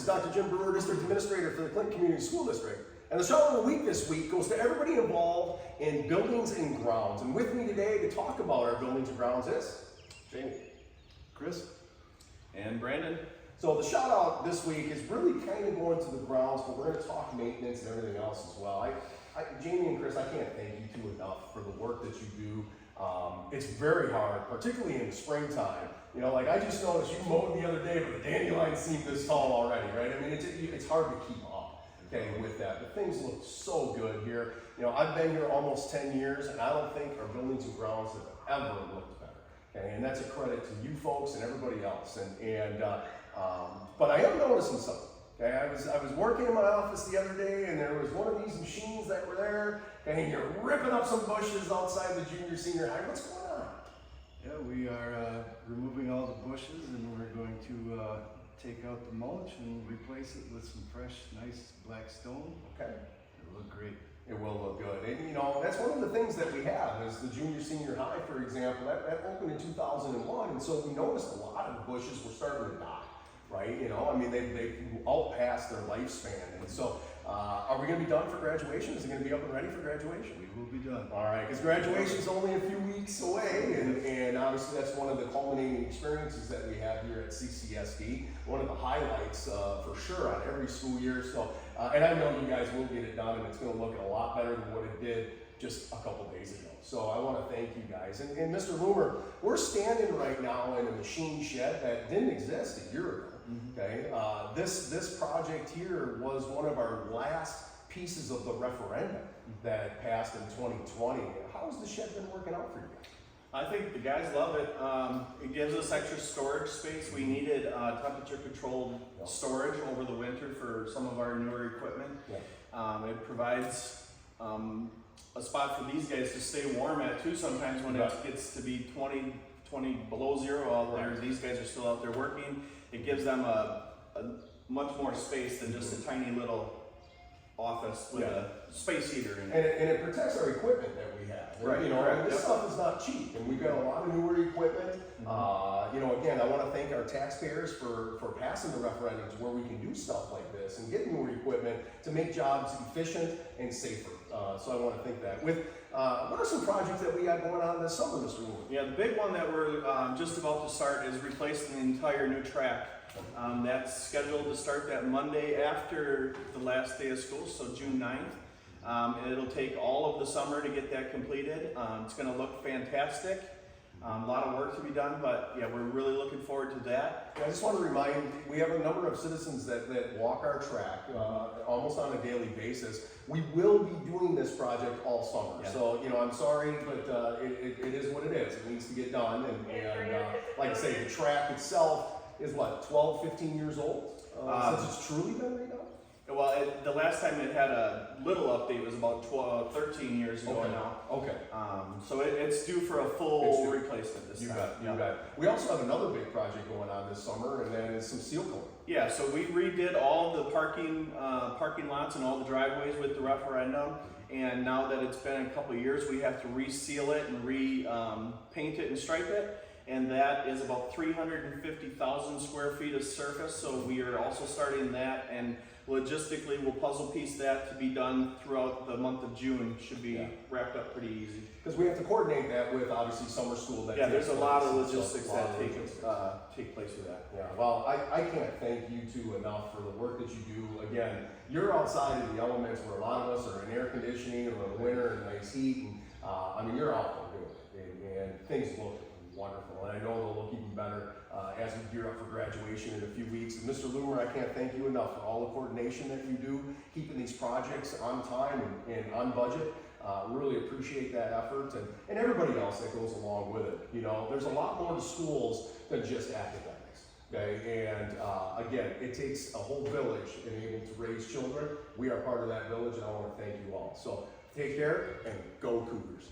Dr. Jim Brewer, District Administrator for the Clinton Community School District. And the shout of the week this week goes to everybody involved in buildings and grounds. And with me today to talk about our buildings and grounds is Jamie, Chris, and Brandon. So the shout out this week is really kind of going to the grounds, but we're going to talk maintenance and everything else as well. Jamie and Chris, I can't thank you two enough for the work that you do. It's very hard, particularly in the springtime. You know, like I just noticed you mowed the other day, but the dandelions seem this tall already, right? I mean, it's hard to keep up, okay, with that. But things look so good here. You know, I've been here almost 10 years, and I don't think our buildings and grounds have ever looked better. Okay, and that's a credit to you folks and everybody else. But I am noticing something. Okay, I was working in my office the other day, and there was one of these machines that were there, okay, and you're ripping up some bushes outside the junior senior high. What's going on? Yeah, we are removing all the bushes, and we're going to take out the mulch and replace it with some fresh, nice black stone. Okay, It'll look great. it will look good. And you know, that's one of the things that we have is the junior senior high, for example, that opened in 2001, and so we noticed a lot of the bushes were starting to die. Right, you know, I mean, they all passed their lifespan, and so are we going to be done for graduation? Is it going to be up and ready for graduation? We will be done. All right, because graduation is only a few weeks away, and obviously that's one of the culminating experiences that we have here at CCSD. One of the highlights for sure on every school year. So, and I know you guys will get it done, and it's going to look a lot better than what it did just a couple days ago. So I want to thank you guys. And Mr. Loomer, we're standing right now in a machine shed that didn't exist a year ago. Okay, this project here was one of our last pieces of the referendum that passed in 2020. How's the shed been working out for you guys? I think the guys love it. It gives us extra storage space. We needed temperature controlled storage over the winter for some of our newer equipment. Yeah. It provides a spot for these guys to stay warm at too. Sometimes when it gets to be 20 below zero out there, these guys are still out there working. It gives them a much more space than just a tiny little office with a space heater in it. And it protects our equipment that we have. Right, You know, correct, and this stuff is not cheap, and we've got a lot of newer equipment. You know, again, I want to thank our taxpayers for passing the referendums where we can do stuff like this and get newer equipment to make jobs efficient and safer. So I want to thank that. With what are some projects that we got going on this summer, Mr. Wood? Yeah, the big one that we're just about to start is replacing the entire new track. That's scheduled to start that Monday after the last day of school, so June 9th. It'll take all of the summer to get that completed. It's going to look fantastic. A lot of work to be done, but yeah, we're really looking forward to that. I just want to remind, we have a number of citizens that walk our track almost on a daily basis. We will be doing this project all summer. Yeah. So, you know, I'm sorry, but it is what it is. It needs to get done. And like I say, the track itself is what, 12, 15 years old? Since it's truly been redone? Well, the last time it had a little update was about 13 years ago now. Okay. So it's due for a full replacement this You time. got it. We also have another big project going on this summer, and that is some seal coating. Yeah, so we redid all the parking lots and all the driveways with the referendum, and now that it's been a couple of years, we have to reseal it and paint it and stripe it, and that is about 350,000 square feet of surface, so we are also starting that, and logistically we'll puzzle piece that to be done throughout the month of June. Should be wrapped up pretty easy. Because we have to coordinate that with obviously summer school. There's a lot of logistics that take place with that. Yeah, well, I can't thank you two enough for the work that you do. Again, you're outside in the elements where a lot of us are in air conditioning or in the winter and nice heat, and I mean, you're out there doing it, and things look wonderful, and I know they'll look even better as we gear up for graduation in a few weeks. And Mr. Loomer, I can't thank you enough for all the coordination that you do, keeping these projects on time and on budget. Really appreciate that effort, and everybody else that goes along with it. You know, there's a lot more to schools than just academics. Okay, and again, it takes a whole village in able to raise children. We are part of that village, and I want to thank you all. So take care and go Cougars.